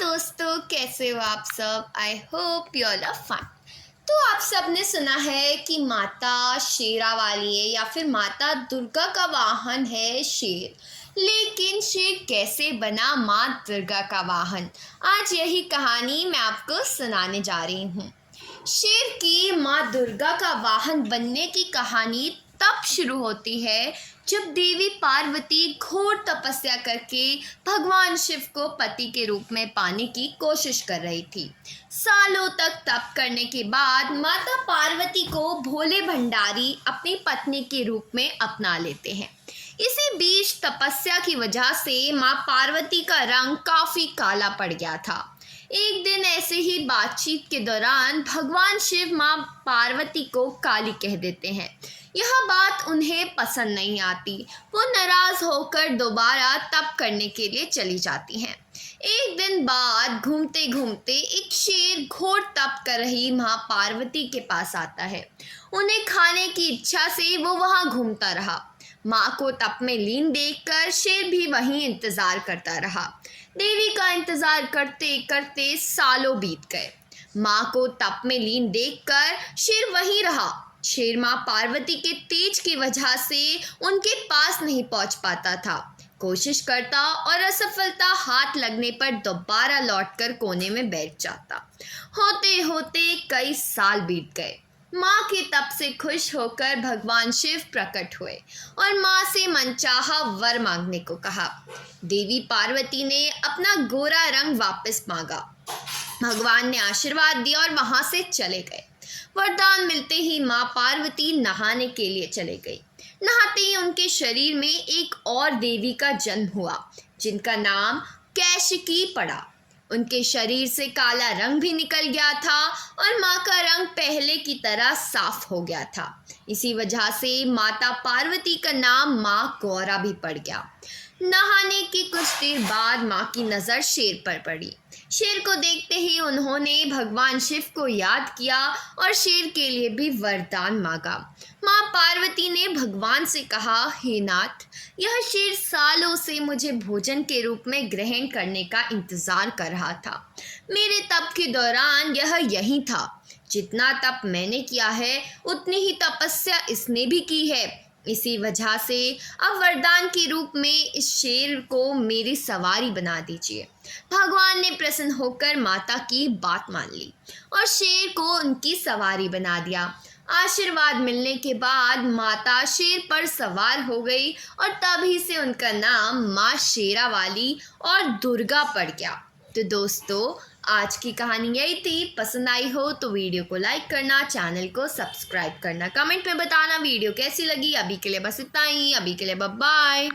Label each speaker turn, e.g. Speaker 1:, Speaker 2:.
Speaker 1: दोस्तों, कैसे हो आप सब। I hope you all are fine. तो आप सब ने सुना है कि माता शेरावाली है या फिर माता दुर्गा का वाहन है शेर। लेकिन शेर कैसे बना माँ दुर्गा का वाहन, आज यही कहानी मैं आपको सुनाने जा रही हूँ। शेर की माँ दुर्गा का वाहन बनने की कहानी तब शुरू होती है जब देवी पार्वती घोर तपस्या करके भगवान शिव को पति के रूप में पाने की कोशिश कर रही थी। सालों तक तप करने के बाद माता पार्वती को भोले भंडारी अपनी पत्नी के रूप में अपना लेते हैं। इसी बीच तपस्या की वजह से माँ पार्वती का रंग काफी काला पड़ गया था। एक दिन ऐसे ही बातचीत के दौरान भगवान शिव माँ पार्वती को काली कह देते हैं। यह बात उन्हें पसंद नहीं आती। वो नाराज होकर दोबारा तप करने के लिए चली जाती हैं। एक दिन बाद घूमते घूमते एक शेर घोर तप कर रही माँ पार्वती के पास आता है। उन्हें खाने की इच्छा से वो वहाँ घूमता रहा। माँ को तप में लीन देखकर शेर भी वहीं इंतजार करता रहा। देवी का इंतजार करते करते सालों बीत गए। माँ को तप में लीन देखकर शेर वहीं रहा। शेर माँ पार्वती के तेज की वजह से उनके पास नहीं पहुंच पाता था। कोशिश करता और असफलता हाथ लगने पर दोबारा लौटकर कोने में बैठ जाता। होते होते कई साल बीत गए। माँ के तप से खुश होकर भगवान शिव प्रकट हुए और माँ से मनचाहा वर मांगने को कहा। देवी पार्वती ने अपना गोरा रंग वापस मांगा। भगवान ने आशीर्वाद दिया और वहां से चले गए। वरदान मिलते ही माँ पार्वती नहाने के लिए चले गई। नहाते ही उनके शरीर में एक और देवी का जन्म हुआ जिनका नाम कैशिकी पड़ा। उनके शरीर से काला रंग भी निकल गया था और माँ का रंग पहले की तरह साफ हो गया था। इसी वजह से माता पार्वती का नाम माँ गौरा भी पड़ गया। नहाने के कुछ देर बाद माँ की नज़र शेर पर पड़ी। शेर को देखते ही उन्होंने भगवान शिव को याद किया और शेर के लिए भी वरदान मांगा। माँ पार्वती ने भगवान से कहा, हे नाथ, यह शेर सालों से मुझे भोजन के रूप में ग्रहण करने का इंतजार कर रहा था। मेरे तप के दौरान यह यही था। जितना तप मैंने किया है उतनी ही तपस्या इसने भी की है। इसी वजह से अब वरदान के रूप में इस शेर को मेरी सवारी बना दीजिए। भगवान ने प्रसन्न होकर माता की बात मान ली और शेर को उनकी सवारी बना दिया। आशीर्वाद मिलने के बाद माता शेर पर सवार हो गई और तभी से उनका नाम माँ शेरावाली और दुर्गा पड़ गया। तो दोस्तों, आज की कहानी यही थी। पसंद आई हो तो वीडियो को लाइक करना, चैनल को सब्सक्राइब करना, कमेंट में बताना वीडियो कैसी लगी। अभी के लिए बस इतना ही। अभी के लिए बाय बाय।